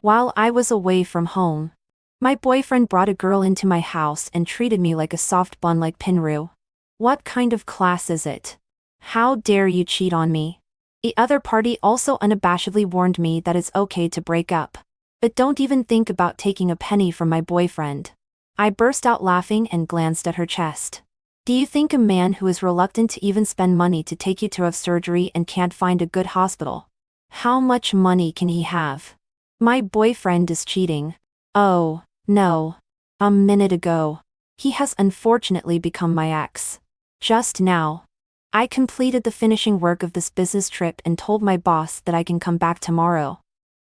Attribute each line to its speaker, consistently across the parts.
Speaker 1: While I was away from home, my boyfriend brought a girl into my house and treated me like a soft bun like Pinru. What kind of class is it? How dare you cheat on me? The other party also unabashedly warned me that it's okay to break up. But don't even think about taking a penny from my boyfriend. I burst out laughing and glanced at her chest. Do you think a man who is reluctant to even spend money to take you to have surgery and can't find a good hospital? How much money can he have? My boyfriend is cheating. Oh, no. A minute ago. He has unfortunately become my ex. Just now. I completed the finishing work of this business trip and told my boss that I can come back tomorrow.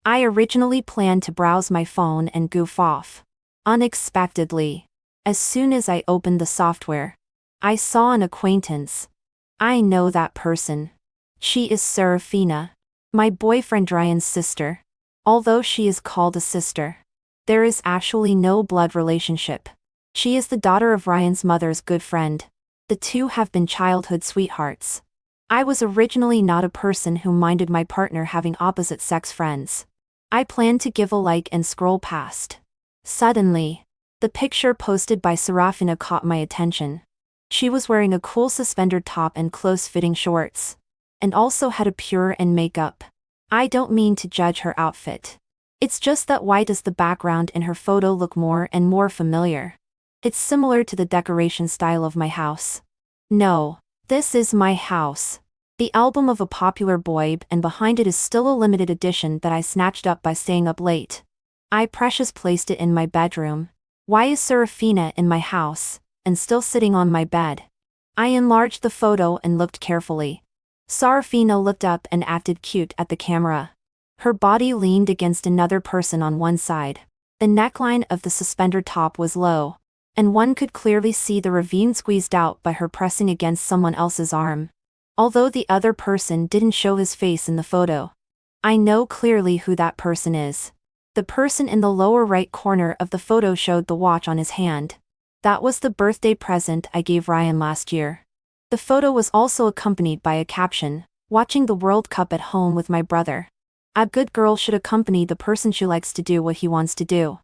Speaker 1: I originally planned to browse my phone and goof off. Unexpectedly, as soon as I opened the software, I saw an acquaintance. I know that person. She is Serafina, my boyfriend Ryan's sister. Although she is called a sister, there is actually no blood relationship. She is the daughter of Ryan's mother's good friend. The two have been childhood sweethearts. I was originally not a person who minded my partner having opposite-sex friends. I planned to give a like and scroll past. Suddenly, the picture posted by Serafina caught my attention. She was wearing a cool suspender top and close-fitting shorts, and also had a pure and makeup. I don't mean to judge her outfit. It's just that why does the background in her photo look more and more familiar? It's similar to the decoration style of my house. No, this is my house. The album of a popular boy and behind it is still a limited edition that I snatched up by staying up late. I precious placed it in my bedroom. Why is Serafina in my house, and still sitting on my bed? I enlarged the photo and looked carefully. Serafina looked up and acted cute at the camera. Her body leaned against another person on one side. The neckline of the suspender top was low, and one could clearly see the ravine squeezed out by her pressing against someone else's arm. Although the other person didn't show his face in the photo, I know clearly who that person is. The person in the lower right corner of the photo showed the watch on his hand. That was the birthday present I gave Ryan last year. The photo was also accompanied by a caption, "Watching the World Cup at home with my brother." A good girl should accompany the person she likes to do what he wants to do.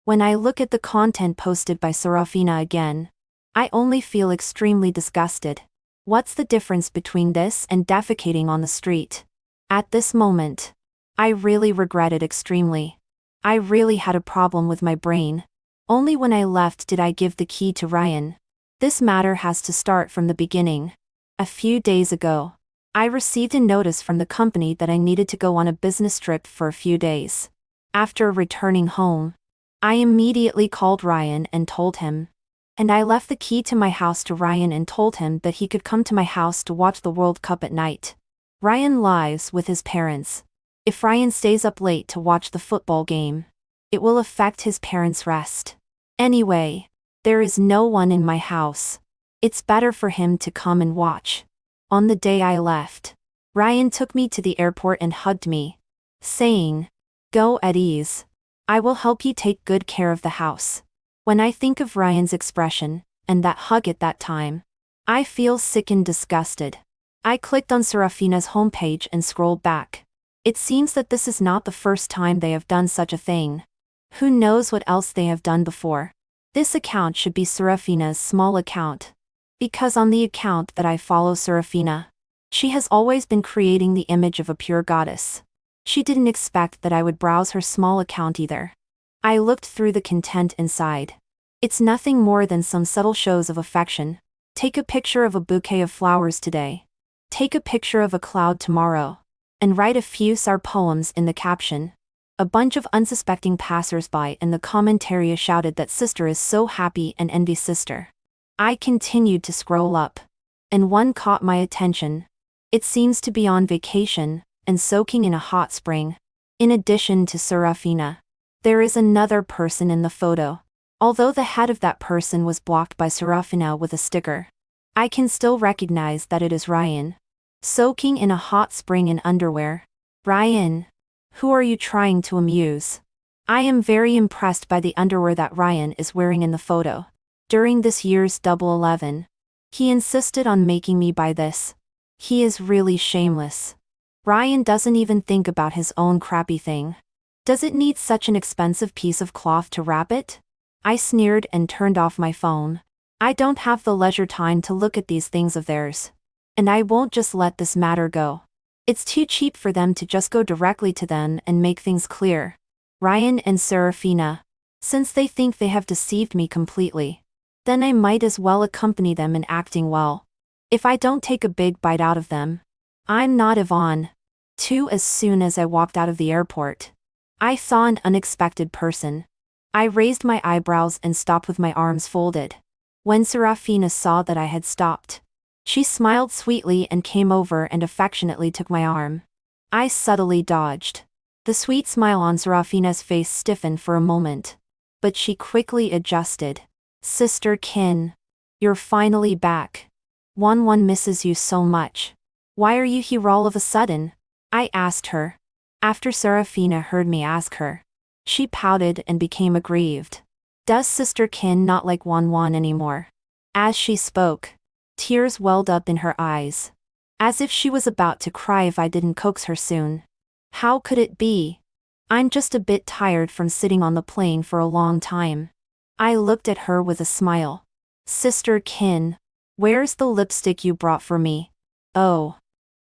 Speaker 1: When I look at the content posted by Serafina again, I only feel extremely disgusted. What's the difference between this and defecating on the street? At this moment, I really regret it extremely. I really had a problem with my brain. Only when I left did I give the key to Ryan. This matter has to start from the beginning. A few days ago, I received a notice from the company that I needed to go on a business trip for a few days. After returning home, I immediately called Ryan and told him. And I left the key to my house to Ryan and told him that he could come to my house to watch the World Cup at night. Ryan lives with his parents. If Ryan stays up late to watch the football game, it will affect his parents' rest. Anyway, there is no one in my house. It's better for him to come and watch. On the day I left, Ryan took me to the airport and hugged me, saying, "Go at ease. I will help you take good care of the house." When I think of Ryan's expression, and that hug at that time, I feel sick and disgusted. I clicked on Serafina's homepage and scrolled back. It seems that this is not the first time they have done such a thing. Who knows what else they have done before? This account should be Serafina's small account. Because on the account that I follow Serafina, she has always been creating the image of a pure goddess. She didn't expect that I would browse her small account either. I looked through the content inside. It's nothing more than some subtle shows of affection. Take a picture of a bouquet of flowers today. Take a picture of a cloud tomorrow. And write a few SAR poems in the caption. A bunch of unsuspecting passers-by in the commentary shouted that sister is so happy and envies sister. I continued to scroll up, and one caught my attention. It seems to be on vacation, and soaking in a hot spring. In addition to Serafina, there is another person in the photo. Although the head of that person was blocked by Serafina with a sticker, I can still recognize that it is Ryan. Soaking in a hot spring in underwear. Ryan, who are you trying to amuse? I am very impressed by the underwear that Ryan is wearing in the photo. During this year's Double 11, he insisted on making me buy this. He is really shameless. Ryan doesn't even think about his own crappy thing. Does it need such an expensive piece of cloth to wrap it? I sneered and turned off my phone. I don't have the leisure time to look at these things of theirs. And I won't just let this matter go. It's too cheap for them to just go directly to them and make things clear. Ryan and Serafina. Since they think they have deceived me completely, then I might as well accompany them in acting well. If I don't take a big bite out of them, I'm not Yvonne. 2. As soon as I walked out of the airport, I saw an unexpected person. I raised my eyebrows and stopped with my arms folded. When Serafina saw that I had stopped, she smiled sweetly and came over and affectionately took my arm. I subtly dodged. The sweet smile on Serafina's face stiffened for a moment, but she quickly adjusted. Sister Kin, you're finally back. Wanwan misses you so much. Why are you here all of a sudden? I asked her. After Serafina heard me ask her, she pouted and became aggrieved. Does Sister Kin not like Wanwan anymore? As she spoke, tears welled up in her eyes, as if she was about to cry if I didn't coax her soon. How could it be? I'm just a bit tired from sitting on the plane for a long time. I looked at her with a smile. Sister Kin, where's the lipstick you brought for me? Oh,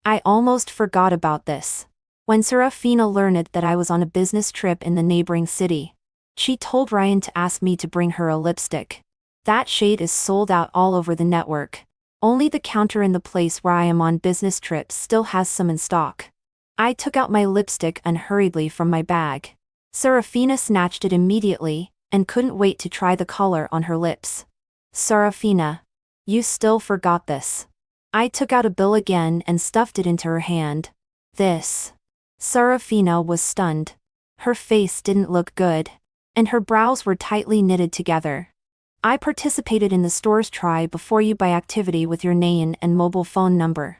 Speaker 1: I almost forgot about this. When Serafina learned that I was on a business trip in the neighboring city, she told Ryan to ask me to bring her a lipstick. That shade is sold out all over the network. Only the counter in the place where I am on business trips still has some in stock. I took out my lipstick unhurriedly from my bag. Serafina snatched it immediately, and couldn't wait to try the color on her lips. Serafina, you still forgot this. I took out a bill again and stuffed it into her hand. This. Serafina was stunned. Her face didn't look good, and her brows were tightly knitted together. I participated in the store's try before you buy activity with your name and mobile phone number.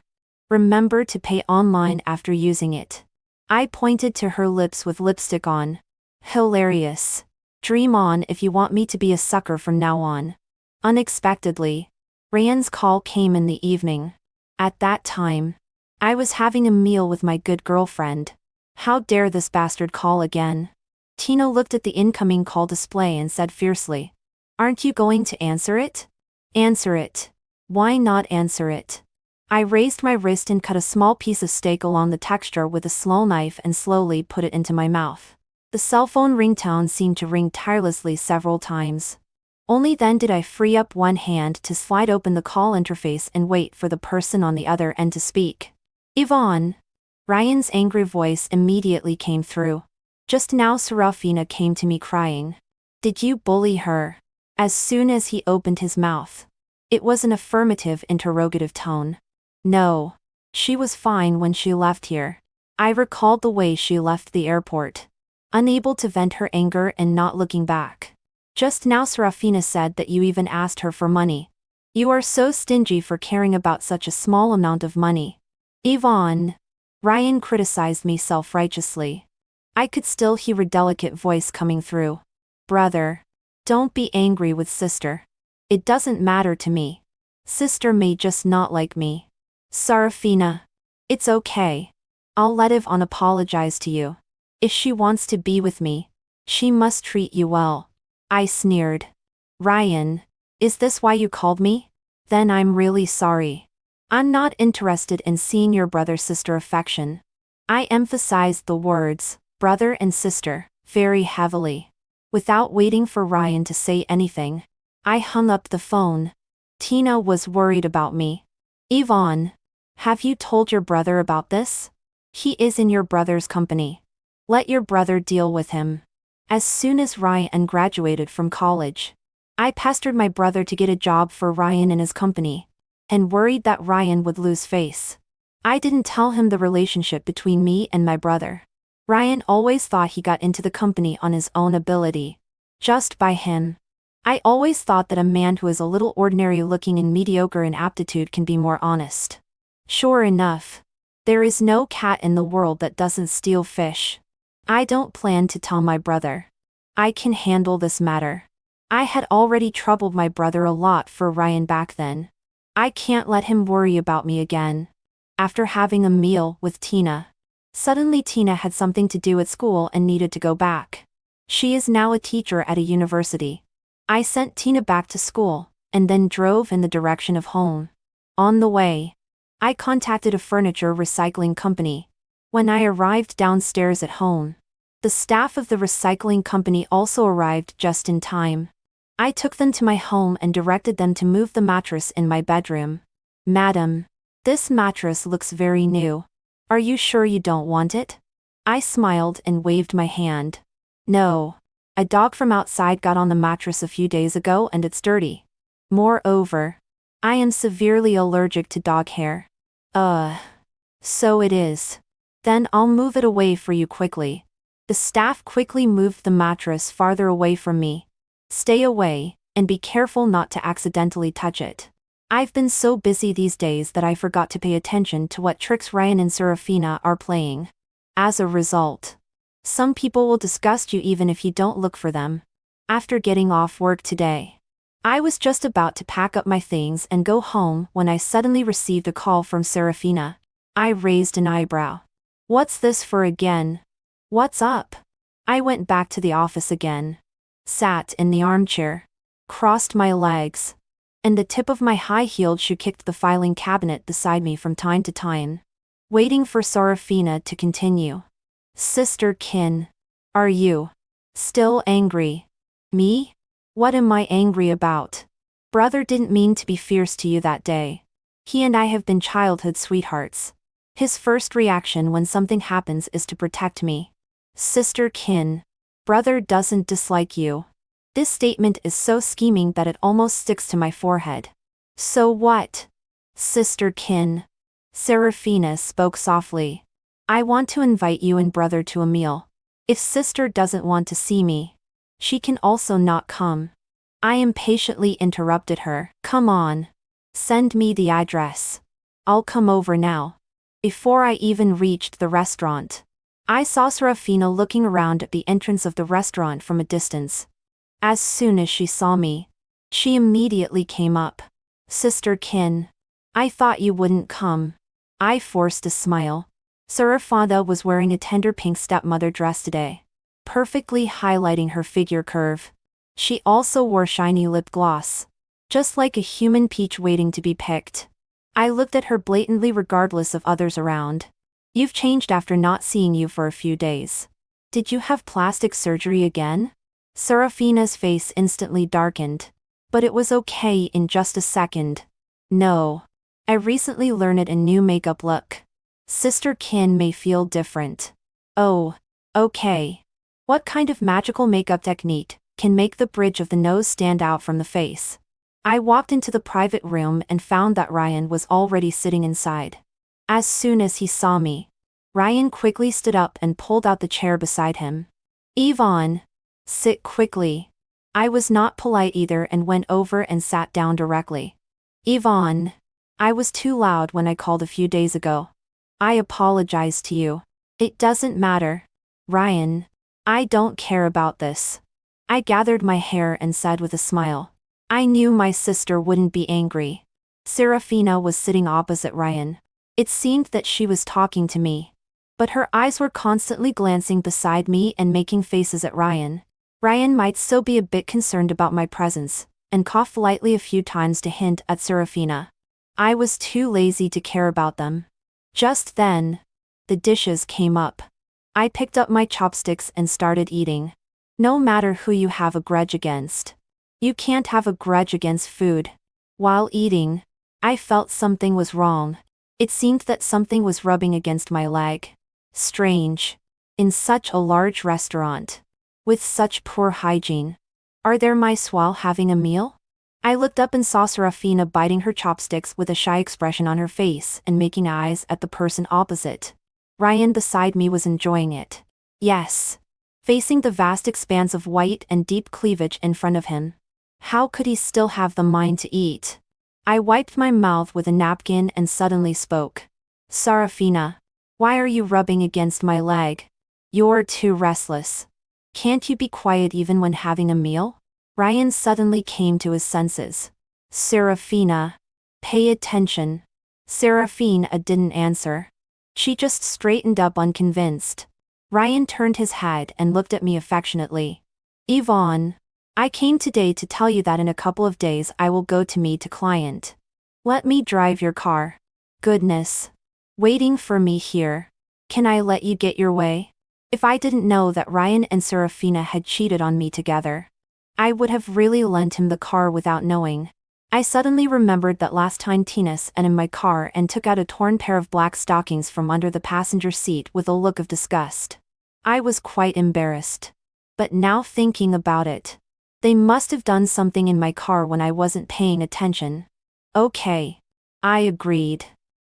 Speaker 1: Remember to pay online after using it. I pointed to her lips with lipstick on. Hilarious. Dream on if you want me to be a sucker from now on. Unexpectedly, Ryan's call came in the evening. At that time, I was having a meal with my good girlfriend. How dare this bastard call again? Tina looked at the incoming call display and said fiercely, "Aren't you going to answer it? Answer it. Why not answer it?" I raised my wrist and cut a small piece of steak along the texture with a slow knife and slowly put it into my mouth. The cell phone ringtone seemed to ring tirelessly several times. Only then did I free up one hand to slide open the call interface and wait for the person on the other end to speak. Yvonne. Ryan's angry voice immediately came through. Just now Serafina came to me crying. Did you bully her? As soon as he opened his mouth, it was an affirmative interrogative tone. No. She was fine when she left here. I recalled the way she left the airport, unable to vent her anger and not looking back. Just now Serafina said that you even asked her for money. You are so stingy for caring about such a small amount of money. Yvonne. Ryan criticized me self-righteously. I could still hear a delicate voice coming through. Brother. Don't be angry with sister. It doesn't matter to me. Sister may just not like me. Serafina. It's okay. I'll let Yvonne apologize to you. If she wants to be with me, she must treat you well. I sneered. Ryan. Is this why you called me? Then I'm really sorry. I'm not interested in seeing your brother-sister affection. I emphasized the words, brother and sister, very heavily. Without waiting for Ryan to say anything, I hung up the phone. Tina was worried about me. Yvonne. Have you told your brother about this? He is in your brother's company. Let your brother deal with him. As soon as Ryan graduated from college, I pestered my brother to get a job for Ryan in his company, and worried that Ryan would lose face. I didn't tell him the relationship between me and my brother. Ryan always thought he got into the company on his own ability. Just by him. I always thought that a man who is a little ordinary looking and mediocre in aptitude can be more honest. Sure enough. There is no cat in the world that doesn't steal fish. I don't plan to tell my brother. I can handle this matter. I had already troubled my brother a lot for Ryan back then. I can't let him worry about me again. After having a meal with Tina, Suddenly Tina had something to do at school and needed to go back. She is now a teacher at a university. I sent Tina back to school, and then drove in the direction of home. On the way, I contacted a furniture recycling company. When I arrived downstairs at home, the staff of the recycling company also arrived just in time. I took them to my home and directed them to move the mattress in my bedroom. Madam, this mattress looks very new. Are you sure you don't want it? I smiled and waved my hand. No. A dog from outside got on the mattress a few days ago and it's dirty. Moreover, I am severely allergic to dog hair. So it is. Then I'll move it away for you quickly. The staff quickly moved the mattress farther away from me. Stay away, and be careful not to accidentally touch it. I've been so busy these days that I forgot to pay attention to what tricks Ryan and Serafina are playing. As a result, some people will disgust you even if you don't look for them. After getting off work today, I was just about to pack up my things and go home when I suddenly received a call from Serafina. I raised an eyebrow. What's this for again? What's up? I went back to the office again. Sat in the armchair. Crossed my legs. And the tip of my high-heeled shoe kicked the filing cabinet beside me from time to time. Waiting for Serafina to continue. Sister Kin. Are you still angry? Me? What am I angry about? Brother didn't mean to be fierce to you that day. He and I have been childhood sweethearts. His first reaction when something happens is to protect me. Sister Kin. Brother doesn't dislike you. This statement is so scheming that it almost sticks to my forehead. So what? Sister Kin. Serafina spoke softly. I want to invite you and brother to a meal. If sister doesn't want to see me, she can also not come. I impatiently interrupted her. Come on. Send me the address. I'll come over now. Before I even reached the restaurant, I saw Serafina looking around at the entrance of the restaurant from a distance. As soon as she saw me, she immediately came up. Sister Kin. I thought you wouldn't come. I forced a smile. Serafina was wearing a tender pink stepmother dress today, perfectly highlighting her figure curve. She also wore shiny lip gloss, just like a human peach waiting to be picked. I looked at her blatantly regardless of others around. You've changed after not seeing you for a few days. Did you have plastic surgery again? Serafina's face instantly darkened. But it was okay in just a second. No. I recently learned a new makeup look. Sister Kin may feel different. Oh, okay. What kind of magical makeup technique can make the bridge of the nose stand out from the face? I walked into the private room and found that Ryan was already sitting inside. As soon as he saw me, Ryan quickly stood up and pulled out the chair beside him. Yvonne. Sit quickly. I was not polite either and went over and sat down directly. Yvonne. I was too loud when I called a few days ago. I apologize to you. It doesn't matter. Ryan. I don't care about this. I gathered my hair and said with a smile. I knew my sister wouldn't be angry. Serafina was sitting opposite Ryan. It seemed that she was talking to me. But her eyes were constantly glancing beside me and making faces at Ryan. Ryan might still be a bit concerned about my presence, and coughed lightly a few times to hint at Serafina. I was too lazy to care about them. Just then, the dishes came up. I picked up my chopsticks and started eating. No matter who you have a grudge against, you can't have a grudge against food. While eating, I felt something was wrong. It seemed that something was rubbing against my leg. Strange. In such a large restaurant, with such poor hygiene. Are there mice while having a meal? I looked up and saw Serafina biting her chopsticks with a shy expression on her face and making eyes at the person opposite. Ryan beside me was enjoying it. Yes. Facing the vast expanse of white and deep cleavage in front of him. How could he still have the mind to eat? I wiped my mouth with a napkin and suddenly spoke. Serafina. Why are you rubbing against my leg? You're too restless. Can't you be quiet even when having a meal? Ryan suddenly came to his senses. Serafina. Pay attention. Serafina didn't answer. She just straightened up unconvinced. Ryan turned his head and looked at me affectionately. Yvonne, I came today to tell you that in a couple of days I will go to meet a client. Let me drive your car. Goodness. Waiting for me here. Can I let you get your way? If I didn't know that Ryan and Serafina had cheated on me together, I would have really lent him the car without knowing. I suddenly remembered that last time Tina and in my car and took out a torn pair of black stockings from under the passenger seat with a look of disgust. I was quite embarrassed. But now thinking about it, they must have done something in my car when I wasn't paying attention. Okay. I agreed.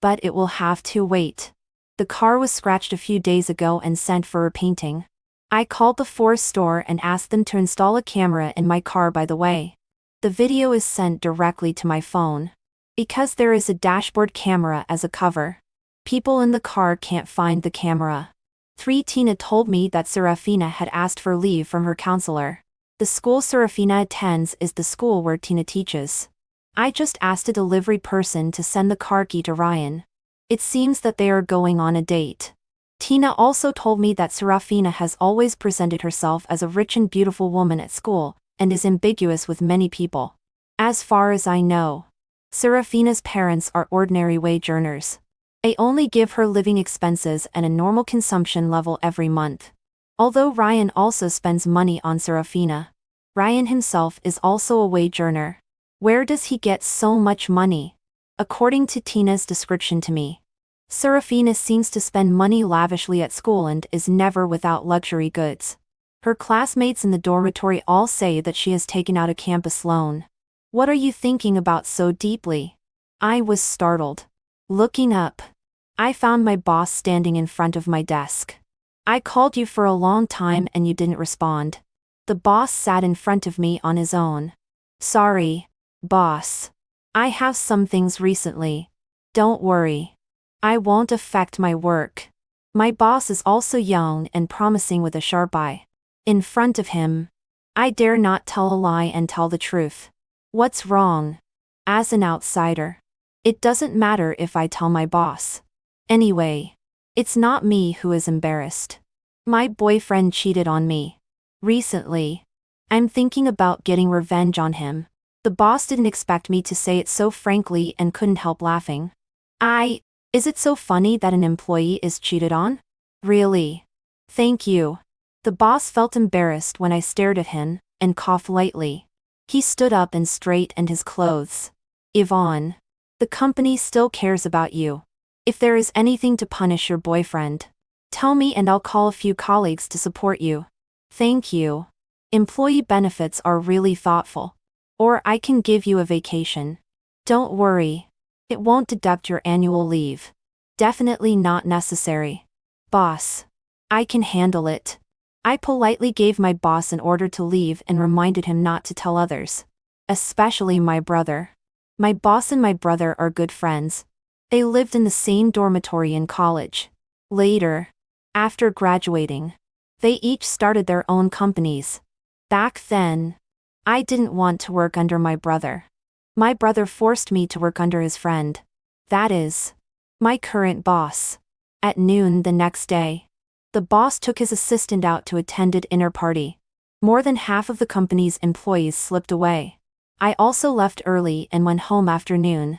Speaker 1: But it will have to wait. The car was scratched a few days ago and sent for repainting. I called the Ford store and asked them to install a camera in my car by the way. The video is sent directly to my phone. Because there is a dashboard camera as a cover, people in the car can't find the camera. Tina told me that Serafina had asked for leave from her counselor. The school Serafina attends is the school where Tina teaches. I just asked a delivery person to send the car key to Ryan. It seems that they are going on a date. Tina also told me that Serafina has always presented herself as a rich and beautiful woman at school, and is ambiguous with many people. As far as I know, Serafina's parents are ordinary wage earners. They only give her living expenses and a normal consumption level every month. Although Ryan also spends money on Serafina, Ryan himself is also a wage earner. Where does he get so much money? According to Tina's description to me, Serafina seems to spend money lavishly at school and is never without luxury goods. Her classmates in the dormitory all say that she has taken out a campus loan. What are you thinking about so deeply? I was startled. Looking up, I found my boss standing in front of my desk. I called you for a long time and you didn't respond. The boss sat in front of me on his own. Sorry, boss. I have some things recently. Don't worry. I won't affect my work. My boss is also young and promising with a sharp eye. In front of him, I dare not tell a lie and tell the truth. What's wrong? As an outsider, it doesn't matter if I tell my boss. Anyway, it's not me who is embarrassed. My boyfriend cheated on me. Recently. I'm thinking about getting revenge on him. The boss didn't expect me to say it so frankly and couldn't help laughing. Is it so funny that an employee is cheated on? Really? Thank you. The boss felt embarrassed when I stared at him, and coughed lightly. He stood up and straightened his clothes. Yvonne, the company still cares about you. If there is anything to punish your boyfriend, tell me and I'll call a few colleagues to support you. Thank you. Employee benefits are really thoughtful. Or I can give you a vacation. Don't worry. It won't deduct your annual leave. Definitely not necessary. Boss. I can handle it. I politely gave my boss an order to leave and reminded him not to tell others. Especially my brother. My boss and my brother are good friends. They lived in the same dormitory in college. Later, after graduating, they each started their own companies. Back then, I didn't want to work under my brother. My brother forced me to work under his friend. That is, my current boss. At noon the next day, the boss took his assistant out to attend an dinner party. More than half of the company's employees slipped away. I also left early and went home after noon.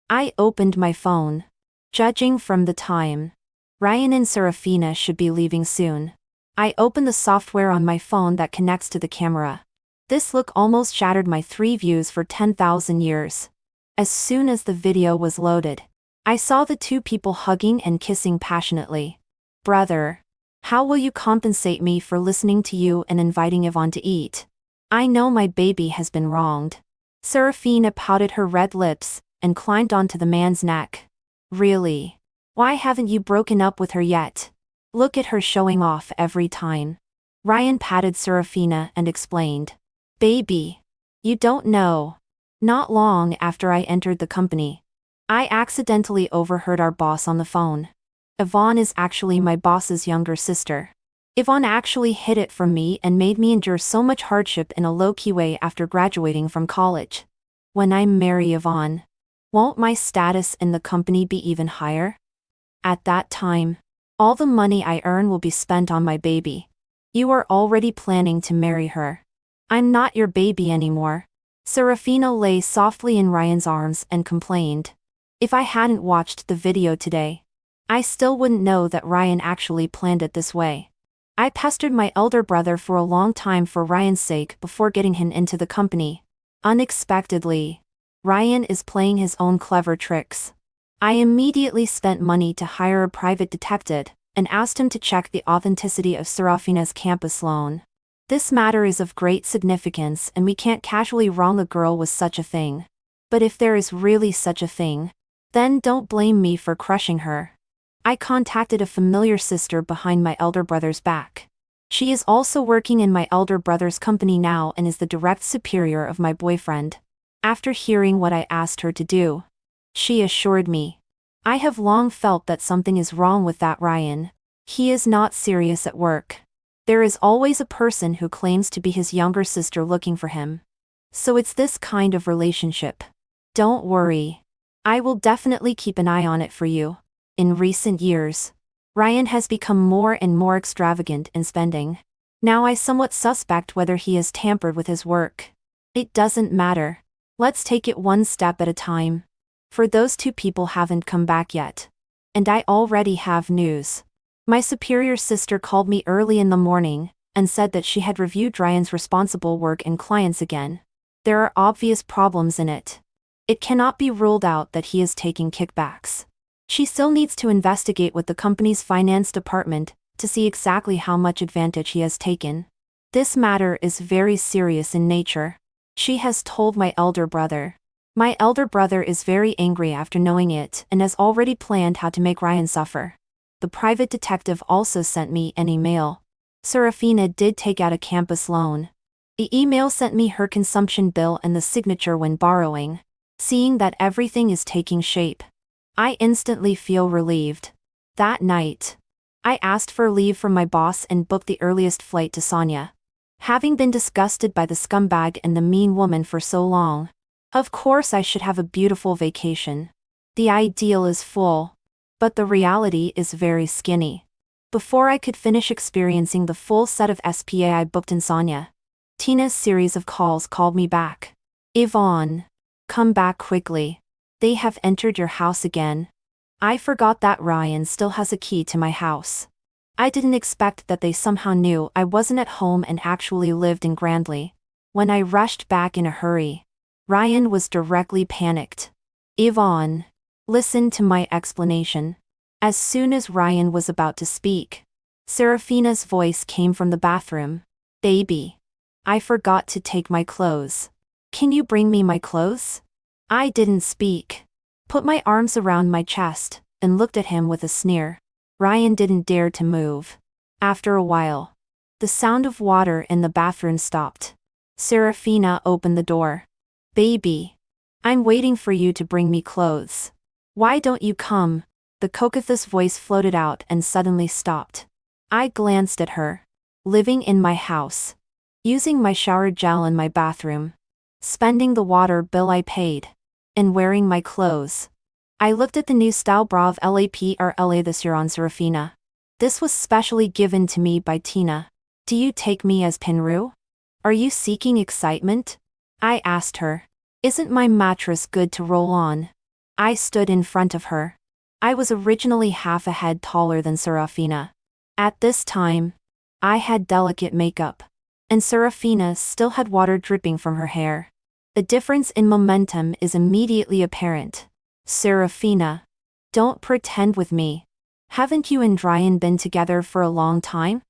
Speaker 1: I opened my phone. Judging from the time, Ryan and Serafina should be leaving soon. I opened the software on my phone that connects to the camera. This look almost shattered my 3 views for 10,000 years. As soon as the video was loaded, I saw the two people hugging and kissing passionately. Brother, how will you compensate me for listening to you and inviting Yvonne to eat? I know my baby has been wronged. Serafina pouted her red lips and climbed onto the man's neck. Really? Why haven't you broken up with her yet? Look at her showing off every time. Ryan patted Serafina and explained. Baby, you don't know. Not long after I entered the company, I accidentally overheard our boss on the phone. Yvonne is actually my boss's younger sister. Yvonne actually hid it from me and made me endure so much hardship in a low-key way after graduating from college. When I marry Yvonne, won't my status in the company be even higher? At that time, all the money I earn will be spent on my baby. You are already planning to marry her. I'm not your baby anymore. Serafina lay softly in Ryan's arms and complained. If I hadn't watched the video today, I still wouldn't know that Ryan actually planned it this way. I pestered my elder brother for a long time for Ryan's sake before getting him into the company. Unexpectedly, Ryan is playing his own clever tricks. I immediately spent money to hire a private detective and asked him to check the authenticity of Serafina's campus loan. This matter is of great significance and we can't casually wrong a girl with such a thing. But if there is really such a thing, then don't blame me for crushing her. I contacted a familiar sister behind my elder brother's back. She is also working in my elder brother's company now and is the direct superior of my boyfriend. After hearing what I asked her to do, she assured me, I have long felt that something is wrong with that Ryan. He is not serious at work. There is always a person who claims to be his younger sister looking for him. So it's this kind of relationship. Don't worry. I will definitely keep an eye on it for you. In recent years, Ryan has become more and more extravagant in spending. Now I somewhat suspect whether he has tampered with his work. It doesn't matter. Let's take it one step at a time. For those two people haven't come back yet. And I already have news. My superior sister called me early in the morning and said that she had reviewed Ryan's responsible work and clients again. There are obvious problems in it. It cannot be ruled out that he is taking kickbacks. She still needs to investigate with the company's finance department to see exactly how much advantage he has taken. This matter is very serious in nature. She has told my elder brother. My elder brother is very angry after knowing it and has already planned how to make Ryan suffer. The private detective also sent me an email. Serafina did take out a campus loan. The email sent me her consumption bill and the signature when borrowing. Seeing that everything is taking shape, I instantly feel relieved. That night, I asked for leave from my boss and booked the earliest flight to Sonia. Having been disgusted by the scumbag and the mean woman for so long, of course I should have a beautiful vacation. The ideal is full, but the reality is very skinny. Before I could finish experiencing the full set of SPA I booked in Sonia, Tina's series of calls called me back. Yvonne, come back quickly. They have entered your house again. I forgot that Ryan still has a key to my house. I didn't expect that they somehow knew I wasn't at home and actually lived in Grandly. When I rushed back in a hurry, Ryan was directly panicked. Yvonne, listen to my explanation. As soon as Ryan was about to speak, Serafina's voice came from the bathroom. Baby, I forgot to take my clothes. Can you bring me my clothes? I didn't speak. Put my arms around my chest and looked at him with a sneer. Ryan didn't dare to move. After a while, the sound of water in the bathroom stopped. Serafina opened the door. Baby, I'm waiting for you to bring me clothes. Why don't you come? The coquettish voice floated out and suddenly stopped. I glanced at her. Living in my house. Using my shower gel in my bathroom. Spending the water bill I paid. And wearing my clothes. I looked at the new style bra of LAPRLA this year on Serafina. This was specially given to me by Tina. Do you take me as Pinru? Are you seeking excitement? I asked her. Isn't my mattress good to roll on? I stood in front of her. I was originally half a head taller than Serafina. At this time, I had delicate makeup. And Serafina still had water dripping from her hair. The difference in momentum is immediately apparent. Serafina, don't pretend with me. Haven't you and Ryan been together for a long time?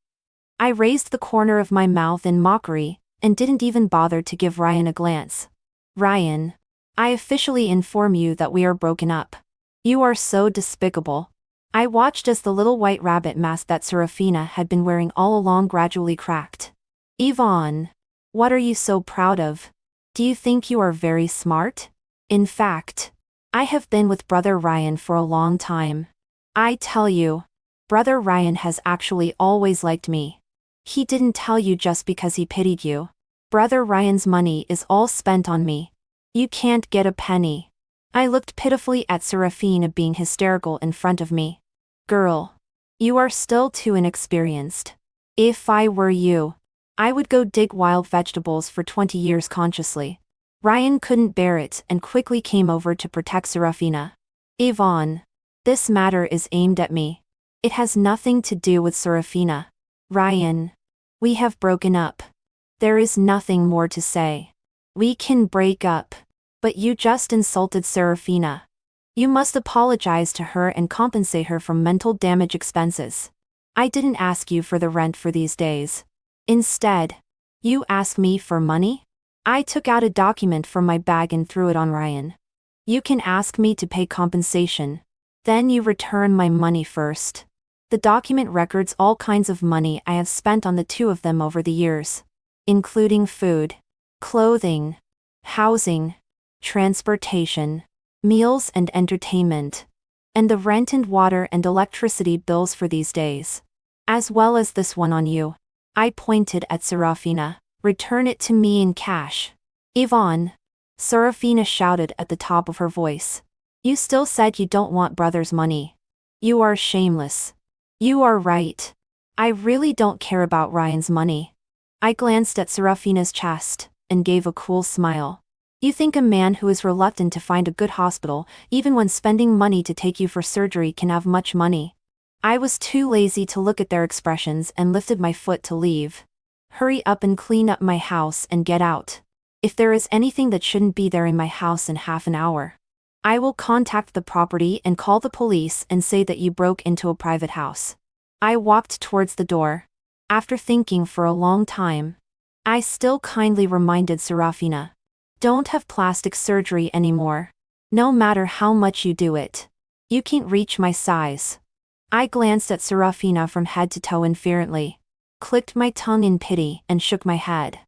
Speaker 1: I raised the corner of my mouth in mockery, and didn't even bother to give Ryan a glance. Ryan, I officially inform you that we are broken up. You are so despicable. I watched as the little white rabbit mask that Serafina had been wearing all along gradually cracked. Yvonne, what are you so proud of? Do you think you are very smart? In fact, I have been with Brother Ryan for a long time. I tell you, Brother Ryan has actually always liked me. He didn't tell you just because he pitied you. Brother Ryan's money is all spent on me. You can't get a penny. I looked pitifully at Serafina being hysterical in front of me. Girl. You are still too inexperienced. If I were you, I would go dig wild vegetables for 20 years consciously. Ryan couldn't bear it and quickly came over to protect Serafina. Yvonne. This matter is aimed at me. It has nothing to do with Serafina. Ryan. We have broken up. There is nothing more to say. We can break up. But you just insulted Serafina. You must apologize to her and compensate her for mental damage expenses. I didn't ask you for the rent for these days. Instead, you asked me for money? I took out a document from my bag and threw it on Ryan. You can ask me to pay compensation. Then you return my money first. The document records all kinds of money I have spent on the two of them over the years, including food, clothing, housing, transportation, meals and entertainment, and the rent and water and electricity bills for these days, as well as this one on you. I pointed at Serafina. Return it to me in cash. Yvonne. Serafina shouted at the top of her voice. You still said you don't want brother's money. You are shameless. You are right. I really don't care about Ryan's money. I glanced at Serafina's chest and gave a cool smile. You think a man who is reluctant to find a good hospital, even when spending money to take you for surgery, can have much money? I was too lazy to look at their expressions and lifted my foot to leave. Hurry up and clean up my house and get out. If there is anything that shouldn't be there in my house in half an hour, I will contact the property and call the police and say that you broke into a private house. I walked towards the door. After thinking for a long time, I still kindly reminded Serafina. Don't have plastic surgery anymore. No matter how much you do it. You can't reach my size. I glanced at Serafina from head to toe inferently, clicked my tongue in pity and shook my head.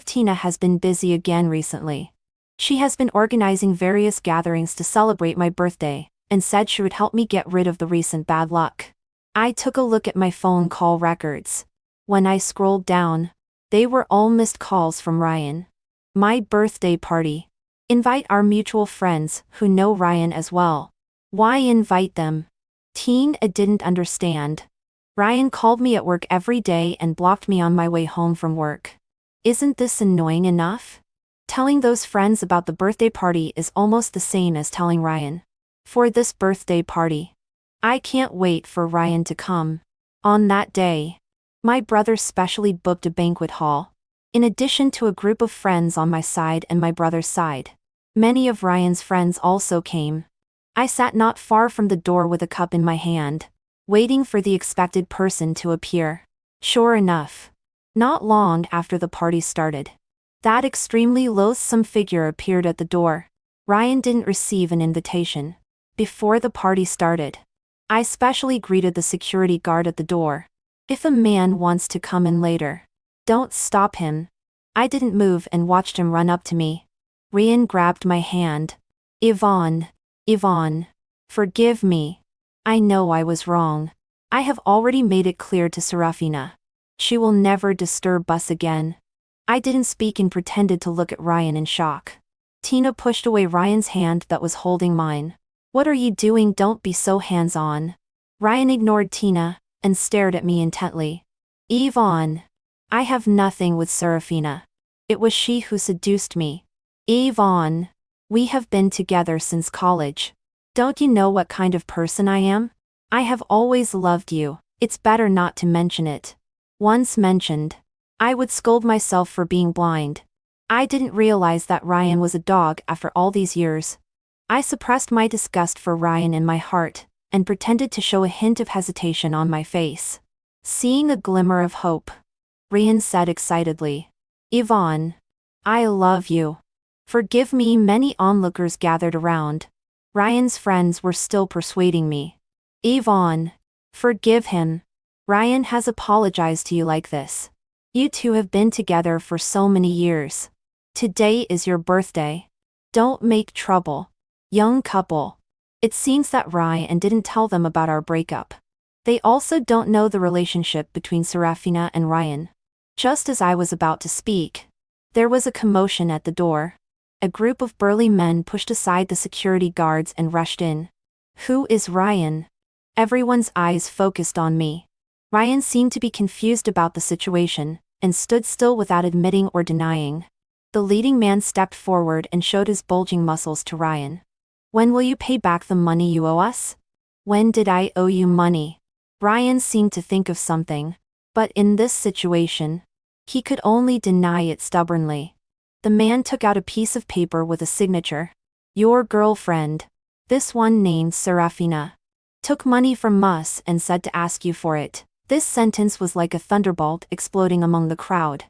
Speaker 1: Tina has been busy again recently. She has been organizing various gatherings to celebrate my birthday, and said she would help me get rid of the recent bad luck. I took a look at my phone call records. When I scrolled down, they were all missed calls from Ryan. My birthday party. Invite our mutual friends who know Ryan as well. Why invite them? Tina didn't understand. Ryan called me at work every day and blocked me on my way home from work. Isn't this annoying enough? Telling those friends about the birthday party is almost the same as telling Ryan. For this birthday party. I can't wait for Ryan to come. On that day, my brother specially booked a banquet hall. In addition to a group of friends on my side and my brother's side, many of Ryan's friends also came. I sat not far from the door with a cup in my hand, waiting for the expected person to appear. Sure enough, not long after the party started, that extremely loathsome figure appeared at the door. Ryan didn't receive an invitation. Before the party started, I specially greeted the security guard at the door. If a man wants to come in later, don't stop him. I didn't move and watched him run up to me. Ryan grabbed my hand. Yvonne. Forgive me. I know I was wrong. I have already made it clear to Serafina. She will never disturb us again. I didn't speak and pretended to look at Ryan in shock. Tina pushed away Ryan's hand that was holding mine. What are you doing? Don't be so hands-on. Ryan ignored Tina and stared at me intently. Yvonne. I have nothing with Serafina. It was she who seduced me. Yvonne. We have been together since college. Don't you know what kind of person I am? I have always loved you. It's better not to mention it. Once mentioned, I would scold myself for being blind. I didn't realize that Ryan was a dog after all these years. I suppressed my disgust for Ryan in my heart, and pretended to show a hint of hesitation on my face. Seeing a glimmer of hope, Ryan said excitedly. Yvonne. I love you. Forgive me. Many onlookers gathered around. Ryan's friends were still persuading me. Yvonne. Forgive him. Ryan has apologized to you like this. You two have been together for so many years. Today is your birthday. Don't make trouble. Young couple. It seems that Ryan didn't tell them about our breakup. They also don't know the relationship between Serafina and Ryan. Just as I was about to speak, there was a commotion at the door. A group of burly men pushed aside the security guards and rushed in. Who is Ryan? Everyone's eyes focused on me. Ryan seemed to be confused about the situation, and stood still without admitting or denying. The leading man stepped forward and showed his bulging muscles to Ryan. When will you pay back the money you owe us? When did I owe you money? Ryan seemed to think of something. But in this situation, he could only deny it stubbornly. The man took out a piece of paper with a signature. Your girlfriend, this one named Serafina, took money from us and said to ask you for it. This sentence was like a thunderbolt exploding among the crowd.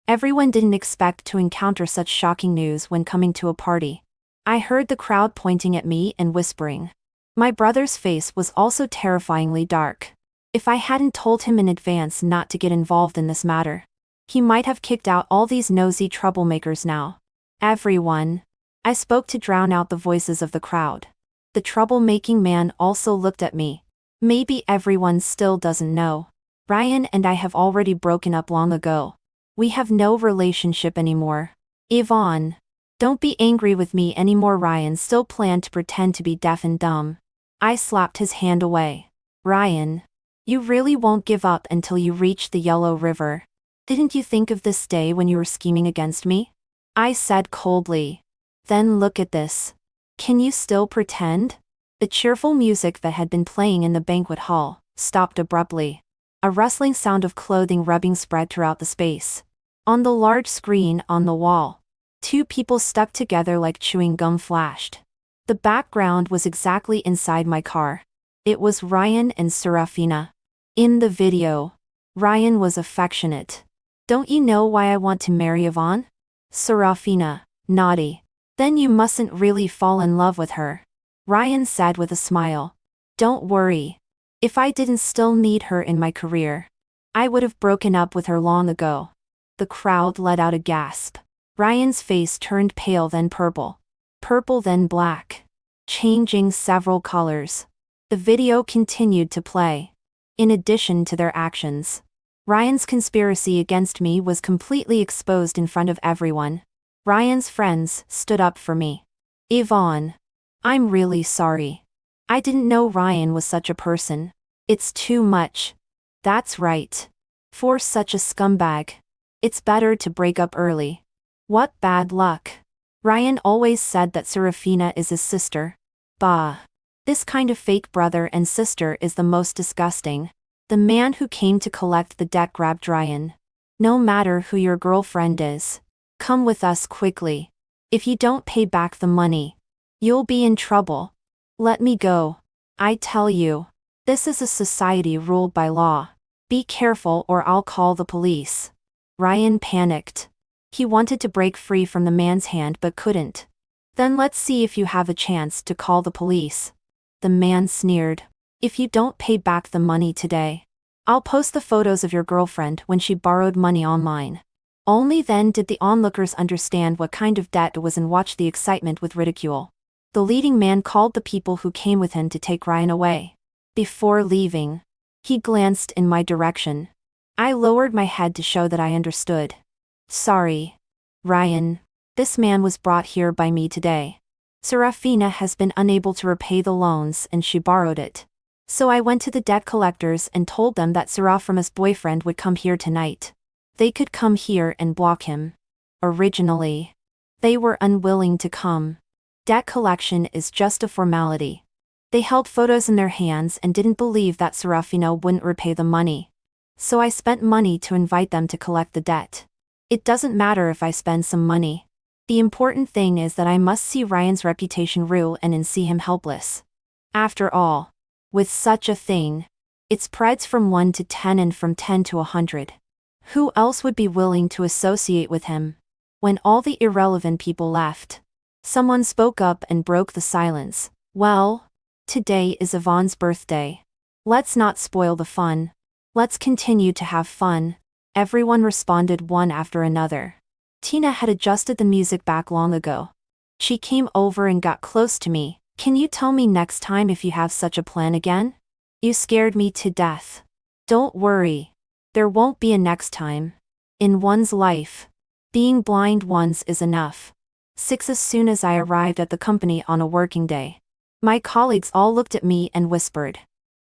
Speaker 1: Everyone didn't expect to encounter such shocking news when coming to a party. I heard the crowd pointing at me and whispering. My brother's face was also terrifyingly dark. If I hadn't told him in advance not to get involved in this matter, he might have kicked out all these nosy troublemakers now. Everyone. I spoke to drown out the voices of the crowd. The troublemaking man also looked at me. Maybe everyone still doesn't know. Ryan and I have already broken up long ago. We have no relationship anymore. Yvonne. Don't be angry with me anymore. Ryan still planned to pretend to be deaf and dumb. I slapped his hand away. Ryan. You really won't give up until you reach the Yellow River. Didn't you think of this day when you were scheming against me? I said coldly. Then look at this. Can you still pretend? The cheerful music that had been playing in the banquet hall stopped abruptly. A rustling sound of clothing rubbing spread throughout the space. On the large screen on the wall, two people stuck together like chewing gum flashed. The background was exactly inside my car. It was Ryan and Serafina. In the video, Ryan was affectionate. Don't you know why I want to marry Yvonne? Serafina, naughty. Then you mustn't really fall in love with her. Ryan said with a smile. Don't worry. If I didn't still need her in my career, I would have broken up with her long ago. The crowd let out a gasp. Ryan's face turned pale, then purple. Purple, then black. Changing several colors. The video continued to play. In addition to their actions, Ryan's conspiracy against me was completely exposed in front of everyone. Ryan's friends stood up for me. Yvonne. I'm really sorry. I didn't know Ryan was such a person. It's too much. That's right. For such a scumbag. It's better to break up early. What bad luck. Ryan always said that Serafina is his sister. Bah. This kind of fake brother and sister is the most disgusting. The man who came to collect the debt grabbed Ryan. No matter who your girlfriend is, come with us quickly. If you don't pay back the money, you'll be in trouble. Let me go. I tell you. This is a society ruled by law. Be careful or I'll call the police. Ryan panicked. He wanted to break free from the man's hand but couldn't. Then let's see if you have a chance to call the police. The man sneered. If you don't pay back the money today, I'll post the photos of your girlfriend when she borrowed money online. Only then did the onlookers understand what kind of debt it was and watch the excitement with ridicule. The leading man called the people who came with him to take Ryan away. Before leaving, he glanced in my direction. I lowered my head to show that I understood. Sorry, Ryan. This man was brought here by me today. Serafina has been unable to repay the loans and she borrowed it. So I went to the debt collectors and told them that Serafina's boyfriend would come here tonight. They could come here and block him. Originally, they were unwilling to come. Debt collection is just a formality. They held photos in their hands and didn't believe that Serafina wouldn't repay the money. So I spent money to invite them to collect the debt. It doesn't matter if I spend some money. The important thing is that I must see Ryan's reputation ruin and see him helpless. After all, with such a thing, it spreads from 1 to 10 and from 10 to 100. Who else would be willing to associate with him? When all the irrelevant people left, someone spoke up and broke the silence. Well, today is Yvonne's birthday. Let's not spoil the fun. Let's continue to have fun. Everyone responded one after another. Tina had adjusted the music back long ago. She came over and got close to me. Can you tell me next time if you have such a plan again? You scared me to death. Don't worry. There won't be a next time. In one's life, being blind once is enough. 6 As soon as I arrived at the company on a working day, my colleagues all looked at me and whispered,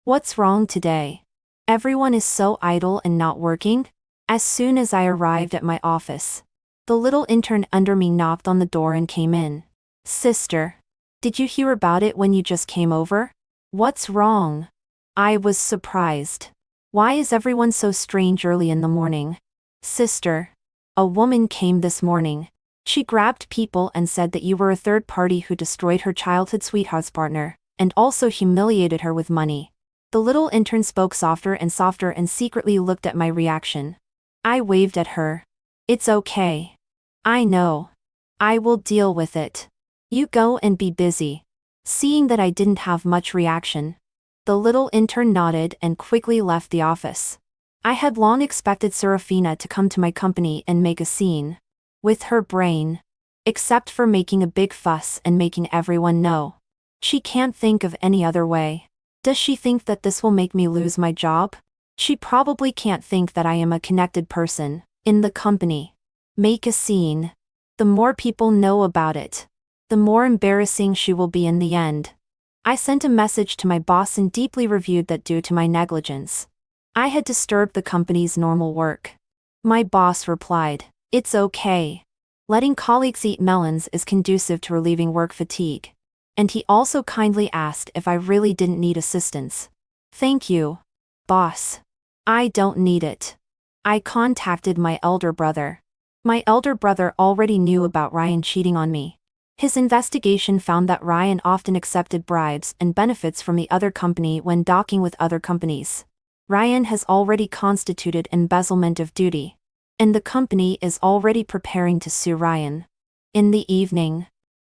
Speaker 1: What's wrong today? Everyone is so idle and not working? As soon as I arrived at my office, the little intern under me knocked on the door and came in. Sister, did you hear about it when you just came over? What's wrong? I was surprised. Why is everyone so strange early in the morning? Sister, a woman came this morning. She grabbed people and said that you were a third party who destroyed her childhood sweetheart's partner, and also humiliated her with money. The little intern spoke softer and secretly looked at my reaction. I waved at her. It's okay. I know. I will deal with it. You go and be busy. Seeing that I didn't have much reaction, the little intern nodded and quickly left the office. I had long expected Serafina to come to my company and make a scene. With her brain. Except for making a big fuss and making everyone know. She can't think of any other way. Does she think that this will make me lose my job? She probably can't think that I am a connected person in the company. Make a scene. The more people know about it, the more embarrassing she will be in the end. I sent a message to my boss and deeply reviewed that due to my negligence, I had disturbed the company's normal work. My boss replied, "It's okay. Letting colleagues eat melons is conducive to relieving work fatigue." And he also kindly asked if I really didn't need assistance. Thank you, boss. I don't need it. I contacted my elder brother. My elder brother already knew about Ryan cheating on me. His investigation found that Ryan often accepted bribes and benefits from the other company when docking with other companies. Ryan has already constituted embezzlement of duty, and the company is already preparing to sue Ryan. In the evening,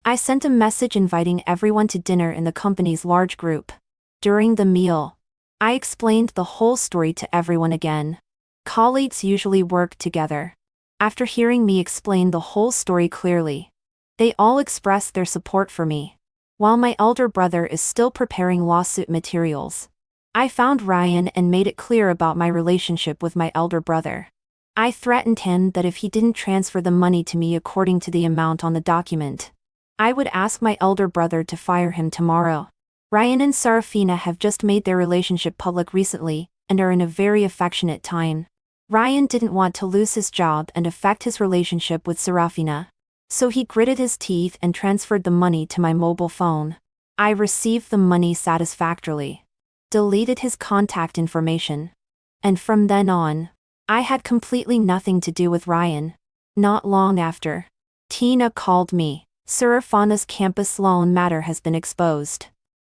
Speaker 1: I sent a message inviting everyone to dinner in the company's large group. During the meal, I explained the whole story to everyone again. Colleagues usually work together. After hearing me explain the whole story clearly, they all expressed their support for me. While my elder brother is still preparing lawsuit materials, I found Ryan and made it clear about my relationship with my elder brother. I threatened him that if he didn't transfer the money to me according to the amount on the document, I would ask my elder brother to fire him tomorrow. Ryan and Serafina have just made their relationship public recently, and are in a very affectionate time. Ryan didn't want to lose his job and affect his relationship with Serafina, so he gritted his teeth and transferred the money to my mobile phone. I received the money satisfactorily, deleted his contact information, and from then on, I had completely nothing to do with Ryan. Not long after, Tina called me. Serafina's campus loan matter has been exposed.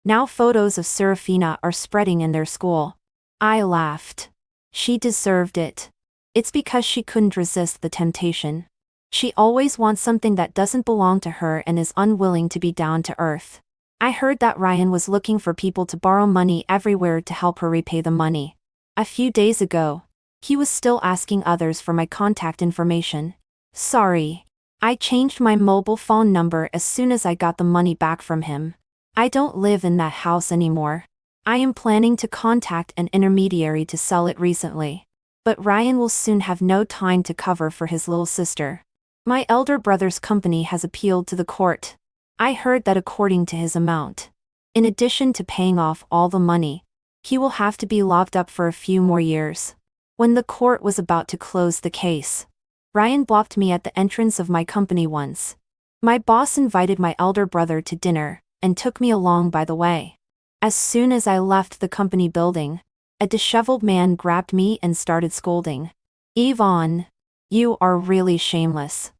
Speaker 1: Now photos of Serafina are spreading in their school. I laughed. She deserved it. It's because she couldn't resist the temptation. She always wants something that doesn't belong to her and is unwilling to be down to earth. I heard that Ryan was looking for people to borrow money everywhere to help her repay the money. A few days ago, he was still asking others for my contact information. Sorry. I changed my mobile phone number as soon as I got the money back from him. I don't live in that house anymore. I am planning to contact an intermediary to sell it recently. But Ryan will soon have no time to cover for his little sister. My elder brother's company has appealed to the court. I heard that according to his amount, in addition to paying off all the money, he will have to be locked up for a few more years. When the court was about to close the case, Ryan blocked me at the entrance of my company once. My boss invited my elder brother to dinner, and took me along by the way. As soon as I left the company building, a disheveled man grabbed me and started scolding. Yvonne, you are really shameless.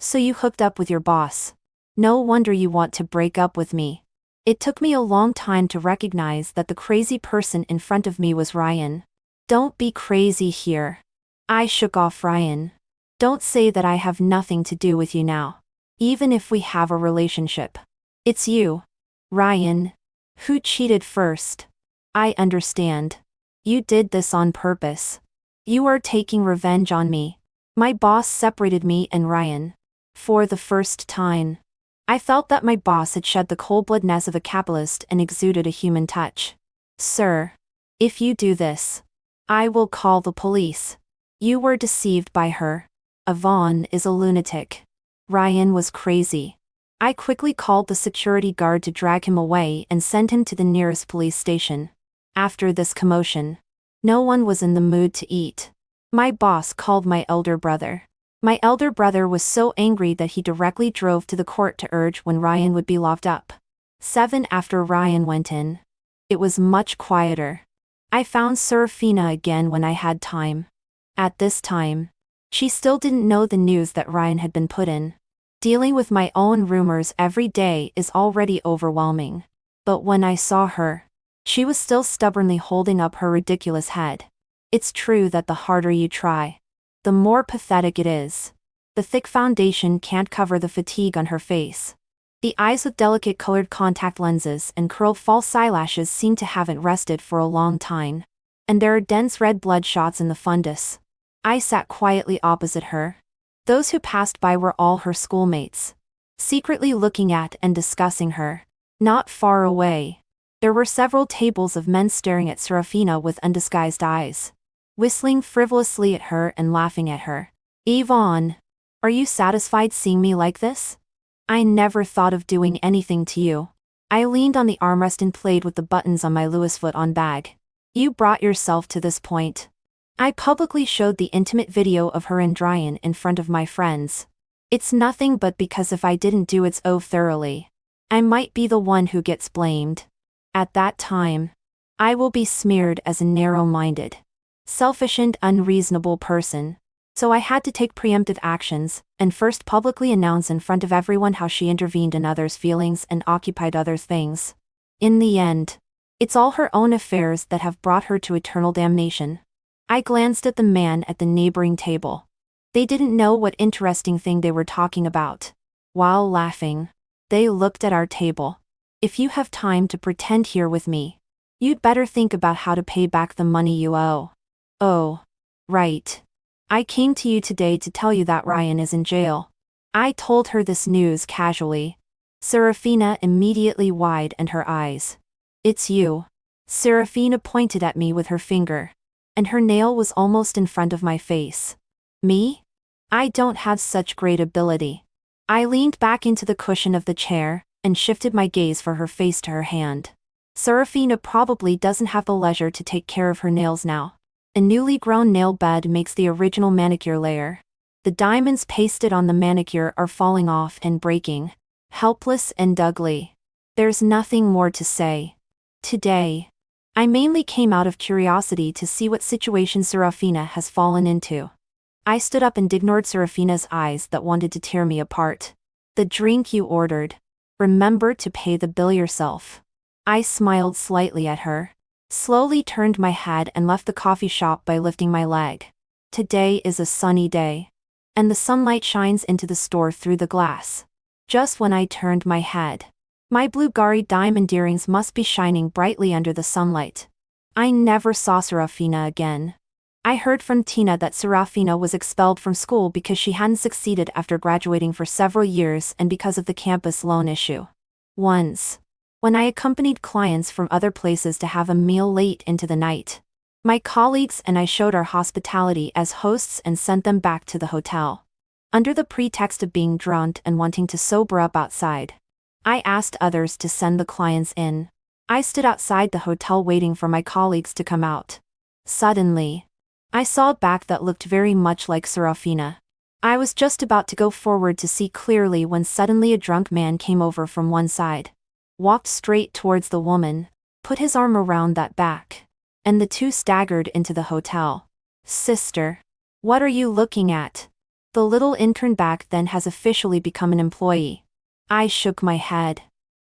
Speaker 1: So you hooked up with your boss. No wonder you want to break up with me. It took me a long time to recognize that the crazy person in front of me was Ryan. Don't be crazy here. I shook off Ryan. Don't say that I have nothing to do with you now. Even if we have a relationship. It's you, Ryan, who cheated first. I understand. You did this on purpose. You are taking revenge on me. My boss separated me and Ryan. For the first time, I felt that my boss had shed the cold-bloodedness of a capitalist and exuded a human touch. Sir, if you do this, I will call the police. You were deceived by her. Yvonne is a lunatic. Ryan was crazy. I quickly called the security guard to drag him away and send him to the nearest police station. After this commotion, no one was in the mood to eat. My boss called my elder brother. My elder brother was so angry that he directly drove to the court to urge when Ryan would be locked up. 7 after Ryan went in. It was much quieter. I found Serafina again when I had time. At this time, she still didn't know the news that Ryan had been put in. Dealing with my own rumors every day is already overwhelming. But when I saw her, she was still stubbornly holding up her ridiculous head. It's true that the harder you try, the more pathetic it is. The thick foundation can't cover the fatigue on her face. The eyes with delicate colored contact lenses and curled false eyelashes seem to haven't rested for a long time. And there are dense red bloodshots in the fundus. I sat quietly opposite her. Those who passed by were all her schoolmates, secretly looking at and discussing her. Not far away, there were several tables of men staring at Serafina with undisguised eyes, whistling frivolously at her and laughing at her. Yvonne, are you satisfied seeing me like this? I never thought of doing anything to you. I leaned on the armrest and played with the buttons on my Louis Vuitton bag. You brought yourself to this point. I publicly showed the intimate video of her and Ryan in front of my friends. It's nothing but because if I didn't do it so thoroughly, I might be the one who gets blamed. At that time, I will be smeared as a narrow-minded, selfish and unreasonable person. So I had to take preemptive actions, and first publicly announce in front of everyone how she intervened in others' feelings and occupied others' things. In the end, it's all her own affairs that have brought her to eternal damnation. I glanced at the man at the neighboring table. They didn't know what interesting thing they were talking about. While laughing, they looked at our table. If you have time to pretend here with me, you'd better think about how to pay back the money you owe. Oh, right. I came to you today to tell you that Ryan is in jail. I told her this news casually. Serafina immediately widened her eyes. It's you. Serafina pointed at me with her finger, and her nail was almost in front of my face. Me? I don't have such great ability. I leaned back into the cushion of the chair, and shifted my gaze from her face to her hand. Serafina probably doesn't have the leisure to take care of her nails now. A newly grown nail bed makes the original manicure layer. The diamonds pasted on the manicure are falling off and breaking, helpless and ugly. There's nothing more to say. Today, I mainly came out of curiosity to see what situation Serafina has fallen into. I stood up and ignored Serafina's eyes that wanted to tear me apart. The drink you ordered. Remember to pay the bill yourself. I smiled slightly at her, slowly turned my head and left the coffee shop by lifting my leg. Today is a sunny day, and the sunlight shines into the store through the glass. Just when I turned my head, my Bulgari diamond earrings must be shining brightly under the sunlight. I never saw Serafina again. I heard from Tina that Serafina was expelled from school because she hadn't succeeded after graduating for several years and because of the campus loan issue. Once, when I accompanied clients from other places to have a meal late into the night, my colleagues and I showed our hospitality as hosts and sent them back to the hotel. Under the pretext of being drunk and wanting to sober up outside, I asked others to send the clients in. I stood outside the hotel waiting for my colleagues to come out. Suddenly, I saw a back that looked very much like Serafina. I was just about to go forward to see clearly when suddenly a drunk man came over from one side, walked straight towards the woman, put his arm around that back, and the two staggered into the hotel. Sister, what are you looking at? The little intern back then has officially become an employee. I shook my head.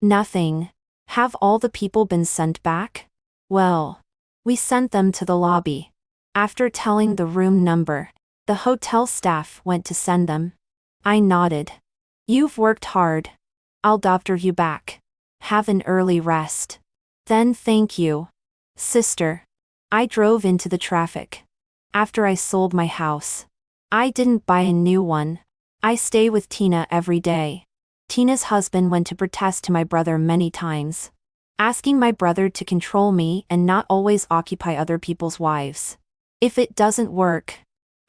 Speaker 1: Nothing. Have all the people been sent back? Well, we sent them to the lobby. After telling the room number, the hotel staff went to send them. I nodded. You've worked hard. I'll doctor you back. Have an early rest. Then thank you. Sister. I drove into the traffic. After I sold my house, I didn't buy a new one. I stay with Tina every day. Tina's husband went to protest to my brother many times, asking my brother to control me and not always occupy other people's wives. If it doesn't work,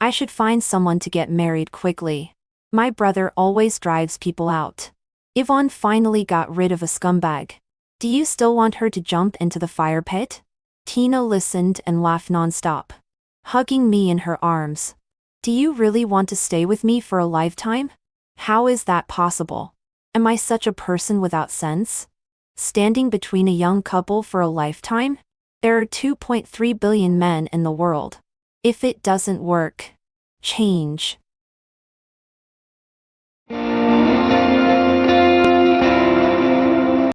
Speaker 1: I should find someone to get married quickly. My brother always drives people out. Yvonne finally got rid of a scumbag. Do you still want her to jump into the fire pit? Tina listened and laughed nonstop, hugging me in her arms. Do you really want to stay with me for a lifetime? How is that possible? Am I such a person without sense? Standing between a young couple for a lifetime? There are 2.3 billion men in the world. If it doesn't work, change.